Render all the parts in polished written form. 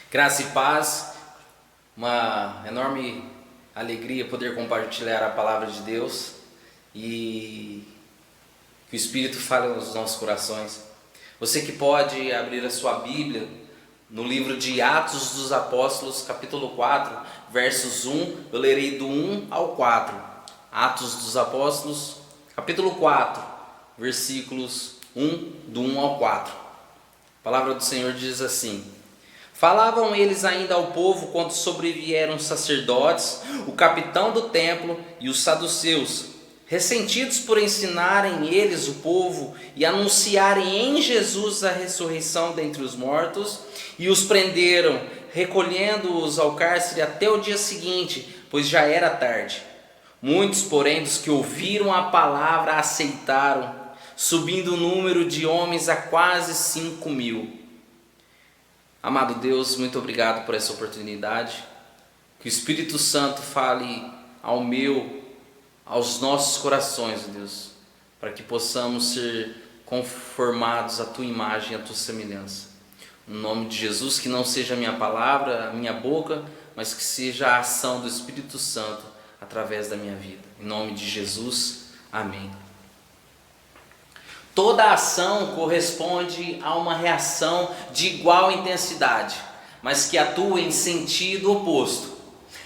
Graça e paz, uma enorme alegria poder compartilhar a palavra de Deus e que o Espírito fale nos nossos corações. Você que pode abrir a sua Bíblia no livro de Atos dos Apóstolos, capítulo 4, versos 1, eu lerei do 1 ao 4. Atos dos Apóstolos, capítulo 4, versículos 1, do 1 ao 4. A palavra do Senhor diz assim: Falavam eles ainda ao povo quando sobrevieram os sacerdotes, o capitão do templo e os saduceus, ressentidos por ensinarem eles o povo e anunciarem em Jesus a ressurreição dentre os mortos, e os prenderam, recolhendo-os ao cárcere até o dia seguinte, pois já era tarde. Muitos, porém, dos que ouviram a palavra aceitaram, subindo o número de homens a quase 5.000. Amado Deus, muito obrigado por essa oportunidade. Que o Espírito Santo fale aos nossos corações, Deus, para que possamos ser conformados à Tua imagem e à Tua semelhança. No nome de Jesus, que não seja a minha palavra, a minha boca, mas que seja a ação do Espírito Santo através da minha vida. Em nome de Jesus, amém. Toda ação corresponde a uma reação de igual intensidade, mas que atua em sentido oposto.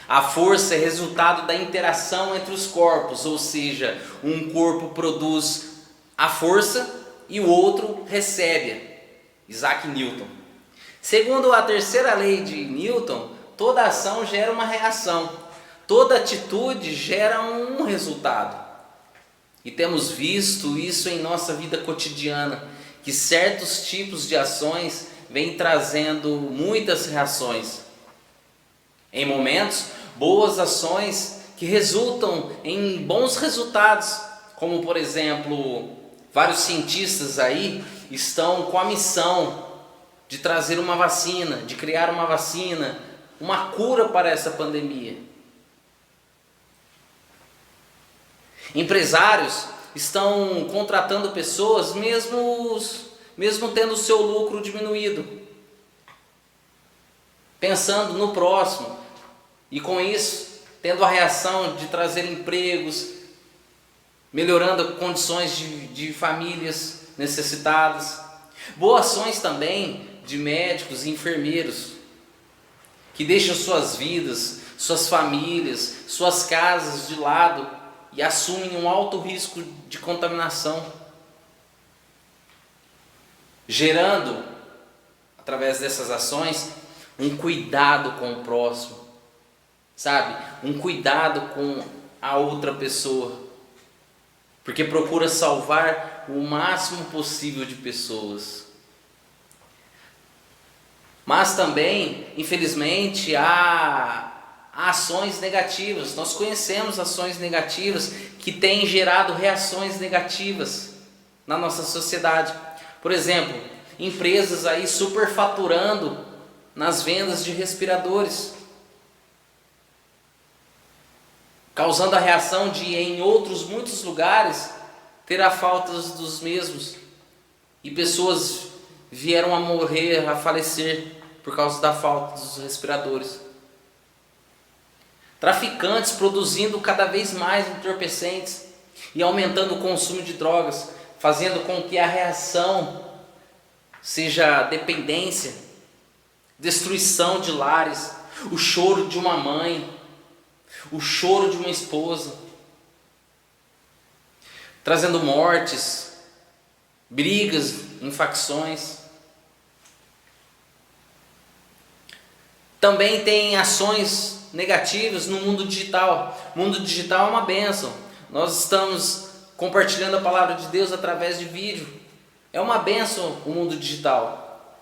A força é resultado da interação entre os corpos, ou seja, um corpo produz a força e o outro recebe. Isaac Newton. Segundo a terceira lei de Newton, toda ação gera uma reação, toda atitude gera um resultado. E temos visto isso em nossa vida cotidiana, que certos tipos de ações vêm trazendo muitas reações. Em momentos, boas ações que resultam em bons resultados, como por exemplo, vários cientistas aí estão com a missão de trazer uma vacina, de criar uma vacina, uma cura para essa pandemia. Empresários estão contratando pessoas mesmo tendo o seu lucro diminuído, pensando no próximo e com isso tendo a reação de trazer empregos, melhorando condições de famílias necessitadas. Boas ações também de médicos e enfermeiros que deixam suas vidas, suas famílias, suas casas de lado e assumem um alto risco de contaminação, gerando, através dessas ações, um cuidado com o próximo, sabe? Um cuidado com a outra pessoa, porque procura salvar o máximo possível de pessoas. Mas também, infelizmente, há ações negativas. Nós conhecemos ações negativas que têm gerado reações negativas na nossa sociedade. Por exemplo, empresas aí superfaturando nas vendas de respiradores, causando a reação de, em outros muitos lugares, ter a falta dos mesmos. E pessoas vieram a morrer, a falecer por causa da falta dos respiradores. Traficantes produzindo cada vez mais entorpecentes e aumentando o consumo de drogas, fazendo com que a reação seja dependência, destruição de lares, o choro de uma mãe, o choro de uma esposa, trazendo mortes, brigas em facções. Também tem ações negativas no mundo digital. O mundo digital é uma bênção. Nós estamos compartilhando a palavra de Deus através de vídeo. É uma bênção o mundo digital.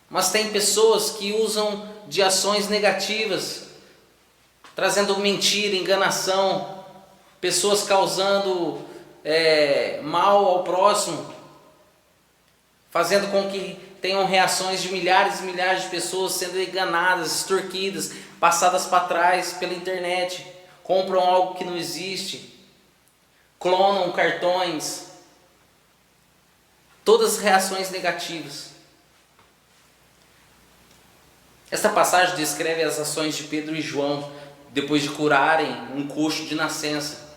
Mas tem pessoas que usam de ações negativas, trazendo mentira, enganação, pessoas causando mal ao próximo, fazendo com que tenham reações de milhares e milhares de pessoas sendo enganadas, extorquidas, passadas para trás pela internet, compram algo que não existe, clonam cartões, todas reações negativas. Esta passagem descreve as ações de Pedro e João depois de curarem um coxo de nascença.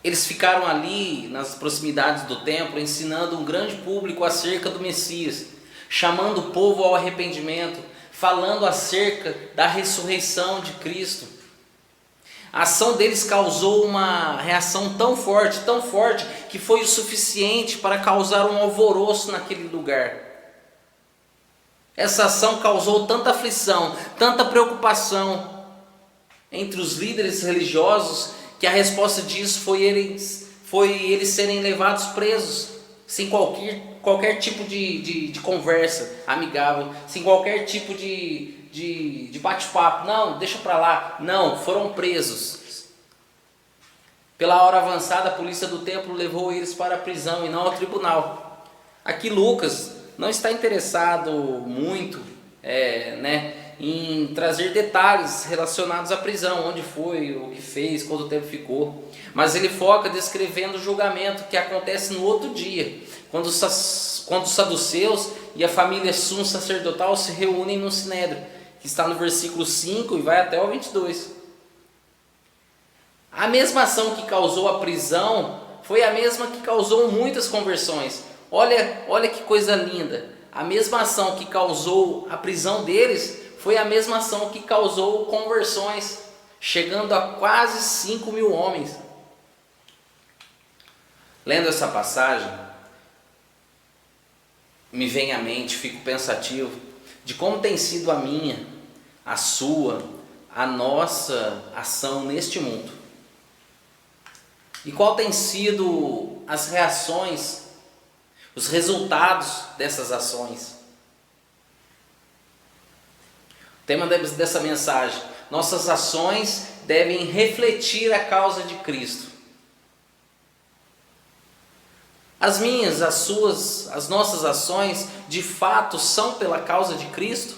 Eles ficaram ali nas proximidades do templo ensinando um grande público acerca do Messias, chamando o povo ao arrependimento, falando acerca da ressurreição de Cristo. A ação deles causou uma reação tão forte, que foi o suficiente para causar um alvoroço naquele lugar. Essa ação causou tanta aflição, tanta preocupação entre os líderes religiosos, que a resposta disso foi eles serem levados presos, sem qualquer tipo de conversa amigável, sem qualquer tipo de bate-papo. Não, deixa para lá. Não, foram presos. Pela hora avançada, a polícia do templo levou eles para a prisão e não ao tribunal. Aqui Lucas não está interessado muito em trazer detalhes relacionados à prisão, onde foi, o que fez, quanto tempo ficou, mas ele foca descrevendo o julgamento que acontece no outro dia, quando os saduceus e a família sumo sacerdotal se reúnem no Sinédrio, que está no versículo 5 e vai até o 22. A mesma ação que causou a prisão foi a mesma que causou muitas conversões. Olha que coisa linda. A mesma ação que causou a prisão deles foi a mesma ação que causou conversões, chegando a quase 5.000 homens. Lendo essa passagem, me vem à mente, fico pensativo de como tem sido a minha, a sua, a nossa ação neste mundo. E qual tem sido as reações, os resultados dessas ações. O tema dessa mensagem: nossas ações devem refletir a causa de Cristo. As minhas, as suas, as nossas ações de fato são pela causa de Cristo?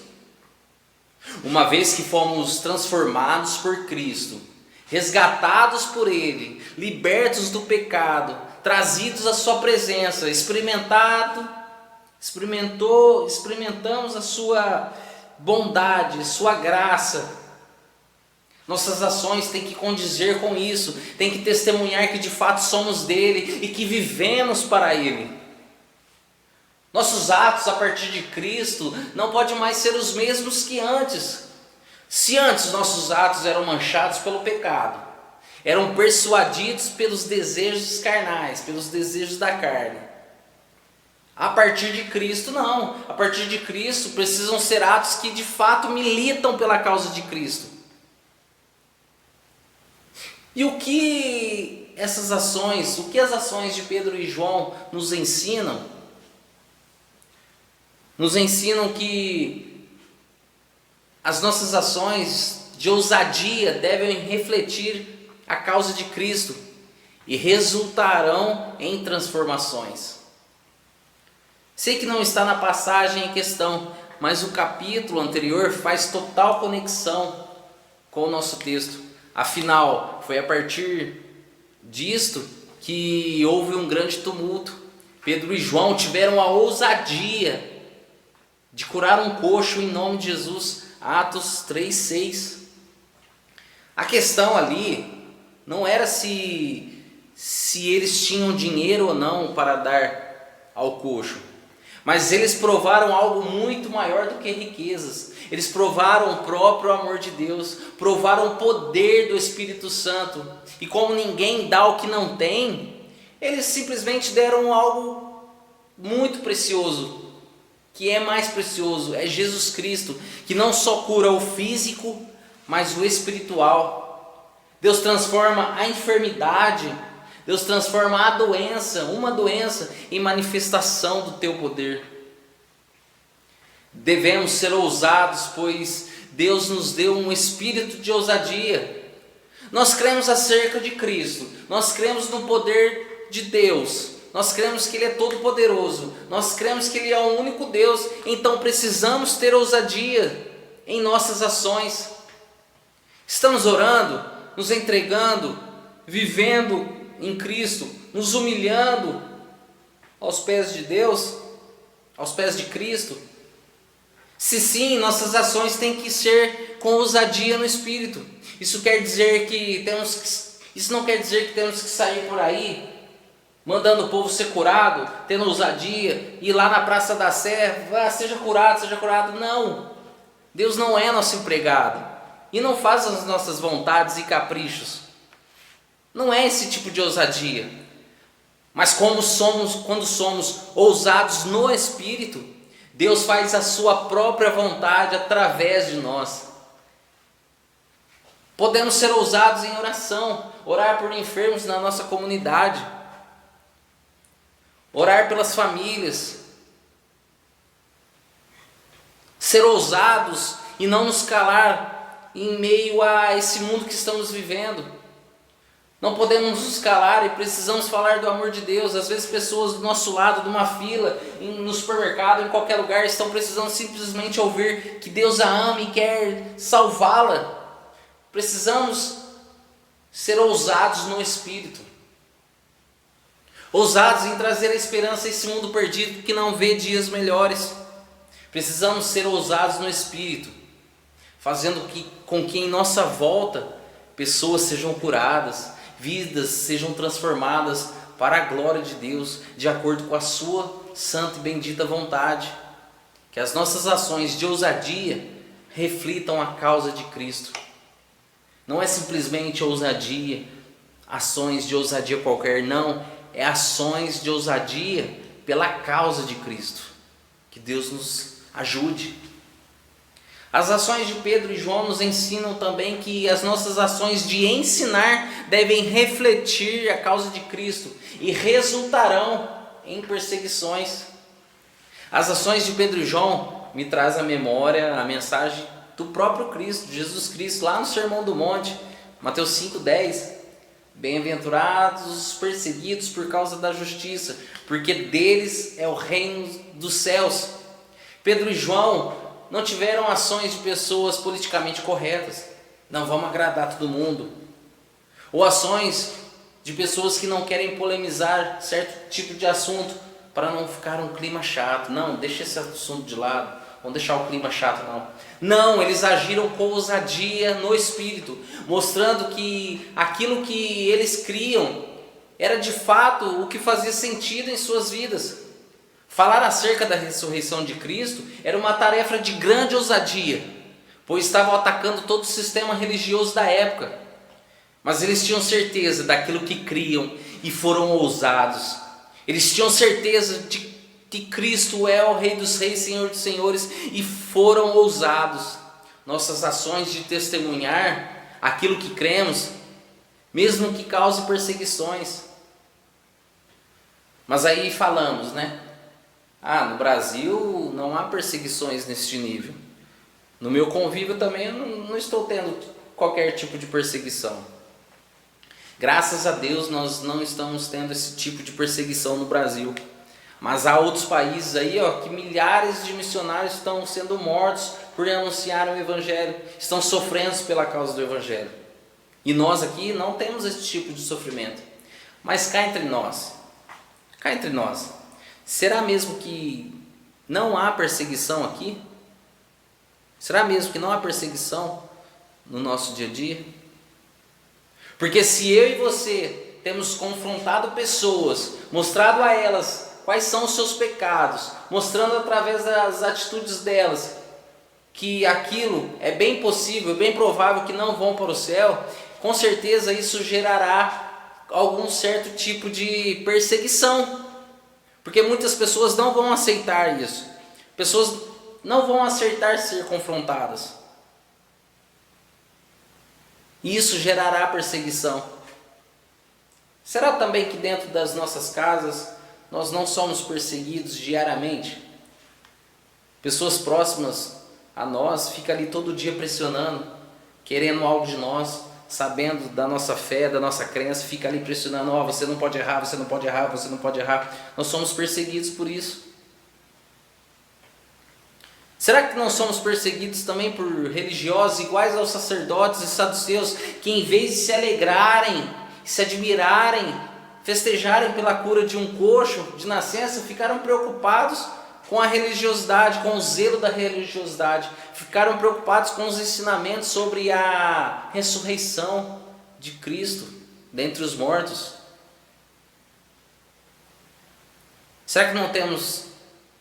Uma vez que fomos transformados por Cristo, resgatados por Ele, libertos do pecado, trazidos à sua presença, experimentamos a sua bondade, sua graça. Nossas ações têm que condizer com isso, têm que testemunhar que de fato somos dele e que vivemos para ele. Nossos atos a partir de Cristo não podem mais ser os mesmos que antes. Se antes nossos atos eram manchados pelo pecado, eram persuadidos pelos desejos carnais, pelos desejos da carne, a partir de Cristo não. A partir de Cristo precisam ser atos que de fato militam pela causa de Cristo. E o que as ações de Pedro e João nos ensinam? Nos ensinam que as nossas ações de ousadia devem refletir a causa de Cristo e resultarão em transformações. Sei que não está na passagem em questão, mas o capítulo anterior faz total conexão com o nosso texto. Afinal, foi a partir disto que houve um grande tumulto. Pedro e João tiveram a ousadia de curar um coxo em nome de Jesus. Atos 3:6. A questão ali não era se eles tinham dinheiro ou não para dar ao coxo, mas eles provaram algo muito maior do que riquezas. Eles provaram o próprio amor de Deus, provaram o poder do Espírito Santo. E como ninguém dá o que não tem, eles simplesmente deram algo muito precioso, que é mais precioso, é Jesus Cristo, que não só cura o físico, mas o espiritual. Deus transforma a enfermidade, Deus transforma a doença, uma doença, em manifestação do teu poder. Devemos ser ousados, pois Deus nos deu um espírito de ousadia. Nós cremos acerca de Cristo, nós cremos no poder de Deus, nós cremos que Ele é todo poderoso, nós cremos que Ele é o único Deus, então precisamos ter ousadia em nossas ações. Estamos orando, nos entregando, vivendo em Cristo, nos humilhando aos pés de Deus, aos pés de Cristo. Se sim, nossas ações têm que ser com ousadia no Espírito. Isso não quer dizer que temos que sair por aí mandando o povo ser curado, tendo ousadia, ir lá na Praça da Sé, seja curado, seja curado. Não, Deus não é nosso empregado e não faz as nossas vontades e caprichos. Não é esse tipo de ousadia. Mas quando somos ousados no Espírito, Deus faz a sua própria vontade através de nós. Podemos ser ousados em oração, orar por enfermos na nossa comunidade, orar pelas famílias, ser ousados e não nos calar em meio a esse mundo que estamos vivendo. Não podemos nos calar e precisamos falar do amor de Deus. Às vezes pessoas do nosso lado, numa fila, no supermercado, em qualquer lugar, estão precisando simplesmente ouvir que Deus a ama e quer salvá-la. Precisamos ser ousados no Espírito. Ousados em trazer a esperança a esse mundo perdido que não vê dias melhores. Precisamos ser ousados no Espírito, fazendo com que em nossa volta pessoas sejam curadas, vidas sejam transformadas para a glória de Deus, de acordo com a sua santa e bendita vontade. Que as nossas ações de ousadia reflitam a causa de Cristo. Não é simplesmente ousadia, ações de ousadia qualquer, não. É ações de ousadia pela causa de Cristo. Que Deus nos ajude. As ações de Pedro e João nos ensinam também que as nossas ações de ensinar devem refletir a causa de Cristo e resultarão em perseguições. As ações de Pedro e João me trazem à memória a mensagem do próprio Cristo, Jesus Cristo, lá no Sermão do Monte, Mateus 5,10. Bem-aventurados os perseguidos por causa da justiça, porque deles é o reino dos céus. Pedro e João não tiveram ações de pessoas politicamente corretas, não vamos agradar todo mundo, ou ações de pessoas que não querem polemizar certo tipo de assunto para não ficar um clima chato. Não, deixa esse assunto de lado, vamos deixar o clima chato. Não, eles agiram com ousadia no Espírito, mostrando que aquilo que eles criam era de fato o que fazia sentido em suas vidas. Falar acerca da ressurreição de Cristo era uma tarefa de grande ousadia, pois estavam atacando todo o sistema religioso da época. Mas eles tinham certeza daquilo que criam e foram ousados. Eles tinham certeza de que Cristo é o Rei dos Reis, Senhor dos Senhores, e foram ousados. Nossas ações de testemunhar aquilo que cremos, mesmo que cause perseguições. Mas aí falamos, no Brasil não há perseguições neste nível. No meu convívio também eu não estou tendo qualquer tipo de perseguição. Graças a Deus nós não estamos tendo esse tipo de perseguição no Brasil. Mas há outros países aí que milhares de missionários estão sendo mortos por anunciar o Evangelho, estão sofrendo pela causa do Evangelho. E nós aqui não temos esse tipo de sofrimento. Mas cá entre nós, será mesmo que não há perseguição aqui? Será mesmo que não há perseguição no nosso dia a dia? Porque se eu e você temos confrontado pessoas, mostrado a elas quais são os seus pecados, mostrando através das atitudes delas que aquilo é bem possível, bem provável que não vão para o céu, com certeza isso gerará algum certo tipo de perseguição. Porque muitas pessoas não vão aceitar isso. Pessoas não vão aceitar ser confrontadas. E isso gerará perseguição. Será também que dentro das nossas casas nós não somos perseguidos diariamente? Pessoas próximas a nós ficam ali todo dia pressionando, querendo algo de nós, sabendo da nossa fé, da nossa crença, fica ali pressionando, você não pode errar, você não pode errar, você não pode errar. Nós somos perseguidos por isso. Será que não somos perseguidos também por religiosos iguais aos sacerdotes e saduceus, que em vez de se alegrarem, se admirarem, festejarem pela cura de um coxo de nascença, ficaram preocupados com a religiosidade, com o zelo da religiosidade. Ficaram preocupados com os ensinamentos sobre a ressurreição de Cristo dentre os mortos. Será que não temos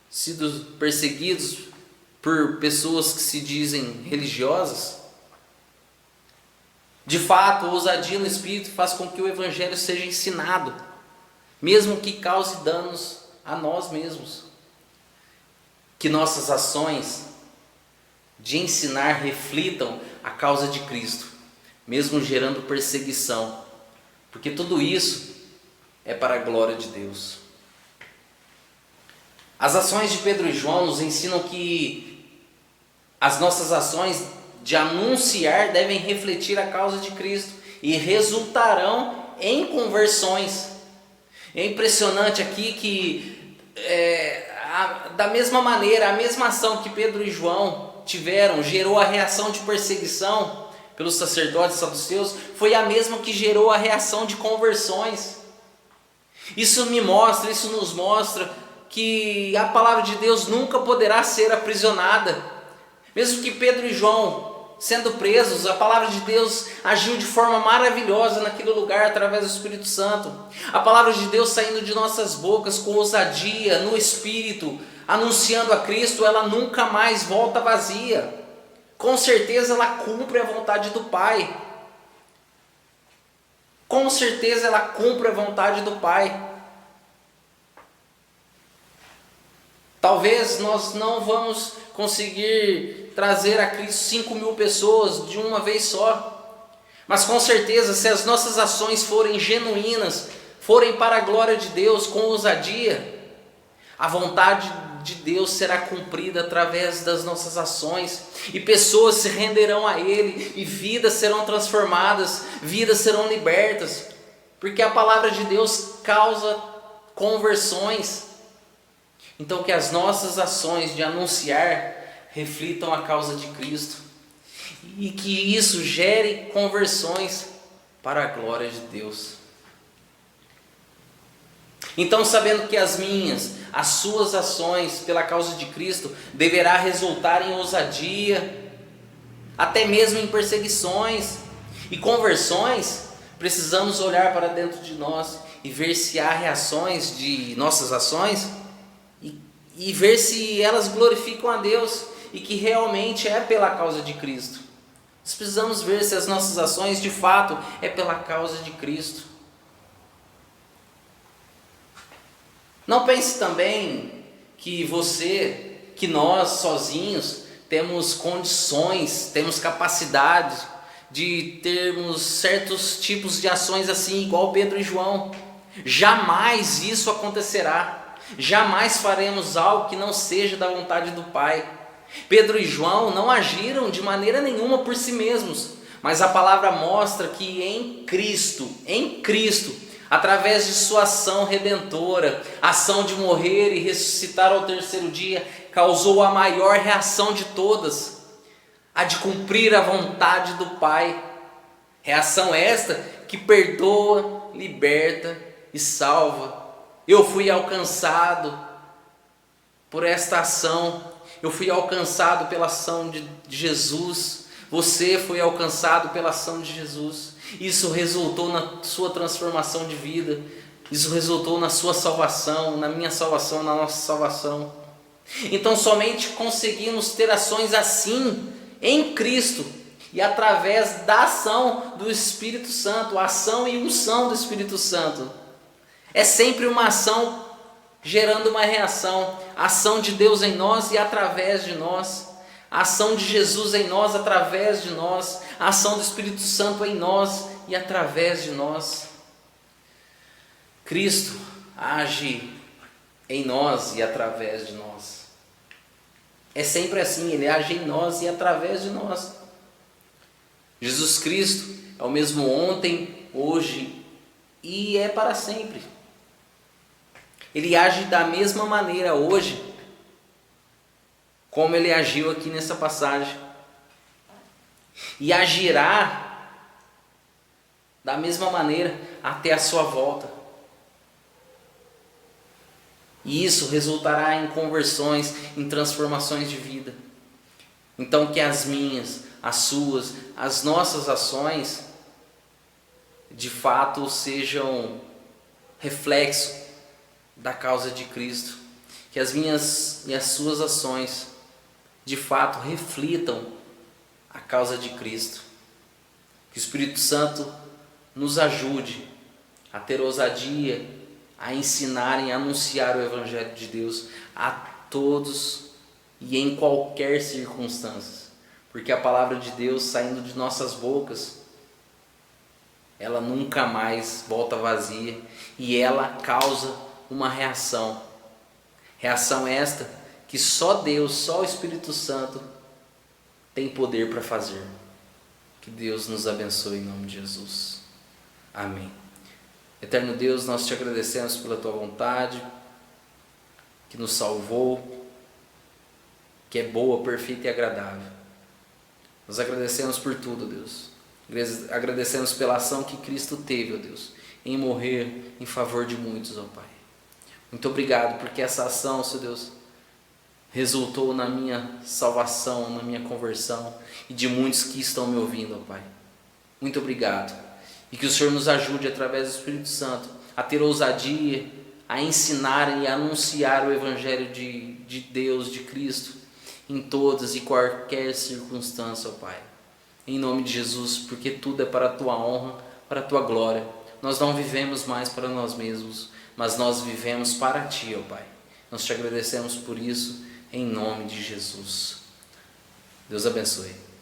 sido perseguidos por pessoas que se dizem religiosas? De fato, a ousadia no Espírito faz com que o Evangelho seja ensinado, mesmo que cause danos a nós mesmos. Que nossas ações de ensinar reflitam a causa de Cristo, mesmo gerando perseguição, porque tudo isso é para a glória de Deus. As ações de Pedro e João nos ensinam que as nossas ações de anunciar devem refletir a causa de Cristo e resultarão em conversões. É impressionante aqui que da mesma maneira, a mesma ação que Pedro e João tiveram gerou a reação de perseguição pelos sacerdotes saduceus, foi a mesma que gerou a reação de conversões. Isso nos mostra que a palavra de Deus nunca poderá ser aprisionada. Mesmo que Pedro e João sendo presos, a palavra de Deus agiu de forma maravilhosa naquele lugar através do Espírito Santo. A palavra de Deus saindo de nossas bocas com ousadia, no Espírito, anunciando a Cristo, ela nunca mais volta vazia. Com certeza ela cumpre a vontade do Pai. Com certeza ela cumpre a vontade do Pai. Talvez nós não vamos conseguir trazer a Cristo 5.000 pessoas de uma vez só. Mas com certeza, se as nossas ações forem genuínas, forem para a glória de Deus, com ousadia, a vontade de Deus será cumprida através das nossas ações. E pessoas se renderão a Ele, e vidas serão transformadas, vidas serão libertas. Porque a palavra de Deus causa conversões. Então que as nossas ações de anunciar reflitam a causa de Cristo e que isso gere conversões para a glória de Deus. Então, sabendo que as suas ações pela causa de Cristo deverá resultar em ousadia, até mesmo em perseguições e conversões, precisamos olhar para dentro de nós e ver se há reações de nossas ações e ver se elas glorificam a Deus e que realmente é pela causa de Cristo. Nós precisamos ver se as nossas ações de fato é pela causa de Cristo. Não pense também que nós sozinhos temos condições, temos capacidade de termos certos tipos de ações assim, igual Pedro e João. Jamais isso acontecerá. Jamais faremos algo que não seja da vontade do Pai. Pedro e João não agiram de maneira nenhuma por si mesmos, mas a palavra mostra que em Cristo, através de sua ação redentora, ação de morrer e ressuscitar ao terceiro dia, causou a maior reação de todas, a de cumprir a vontade do Pai. Reação esta que perdoa, liberta e salva. Eu fui alcançado por esta ação, eu fui alcançado pela ação de Jesus, você foi alcançado pela ação de Jesus. Isso resultou na sua transformação de vida, isso resultou na sua salvação, na minha salvação, na nossa salvação. Então somente conseguimos ter ações assim em Cristo e através da ação do Espírito Santo, a ação e unção do Espírito Santo. É sempre uma ação gerando uma reação, a ação de Deus em nós e através de nós, a ação de Jesus em nós através de nós, a ação do Espírito Santo em nós e através de nós. Cristo age em nós e através de nós. É sempre assim, Ele age em nós e através de nós. Jesus Cristo é o mesmo ontem, hoje e é para sempre. Ele age da mesma maneira hoje, como Ele agiu aqui nessa passagem. E agirá da mesma maneira até a sua volta. E isso resultará em conversões, em transformações de vida. Então que as minhas, as suas, as nossas ações, de fato sejam reflexo da causa de Cristo. Que as minhas e as suas ações, de fato, reflitam a causa de Cristo. Que o Espírito Santo nos ajude a ter ousadia, a ensinar e a anunciar o Evangelho de Deus a todos e em qualquer circunstância. Porque a palavra de Deus saindo de nossas bocas, ela nunca mais volta vazia e ela causa uma reação. Reação esta que só Deus, só o Espírito Santo tem poder para fazer. Que Deus nos abençoe em nome de Jesus. Amém. Eterno Deus, nós te agradecemos pela tua vontade, que nos salvou, que é boa, perfeita e agradável. Nós agradecemos por tudo, Deus. Agradecemos pela ação que Cristo teve, ó Deus, em morrer em favor de muitos, ó Pai. Muito obrigado, porque essa ação, Senhor Deus, resultou na minha salvação, na minha conversão e de muitos que estão me ouvindo, ó Pai. Muito obrigado. E que o Senhor nos ajude, através do Espírito Santo, a ter ousadia, a ensinar e a anunciar o Evangelho de Deus, de Cristo, em todas e qualquer circunstância, ó Pai. Em nome de Jesus, porque tudo é para a Tua honra, para a Tua glória. Nós não vivemos mais para nós mesmos, mas nós vivemos para Ti, ó Pai. Nós te agradecemos por isso, em nome de Jesus. Deus abençoe.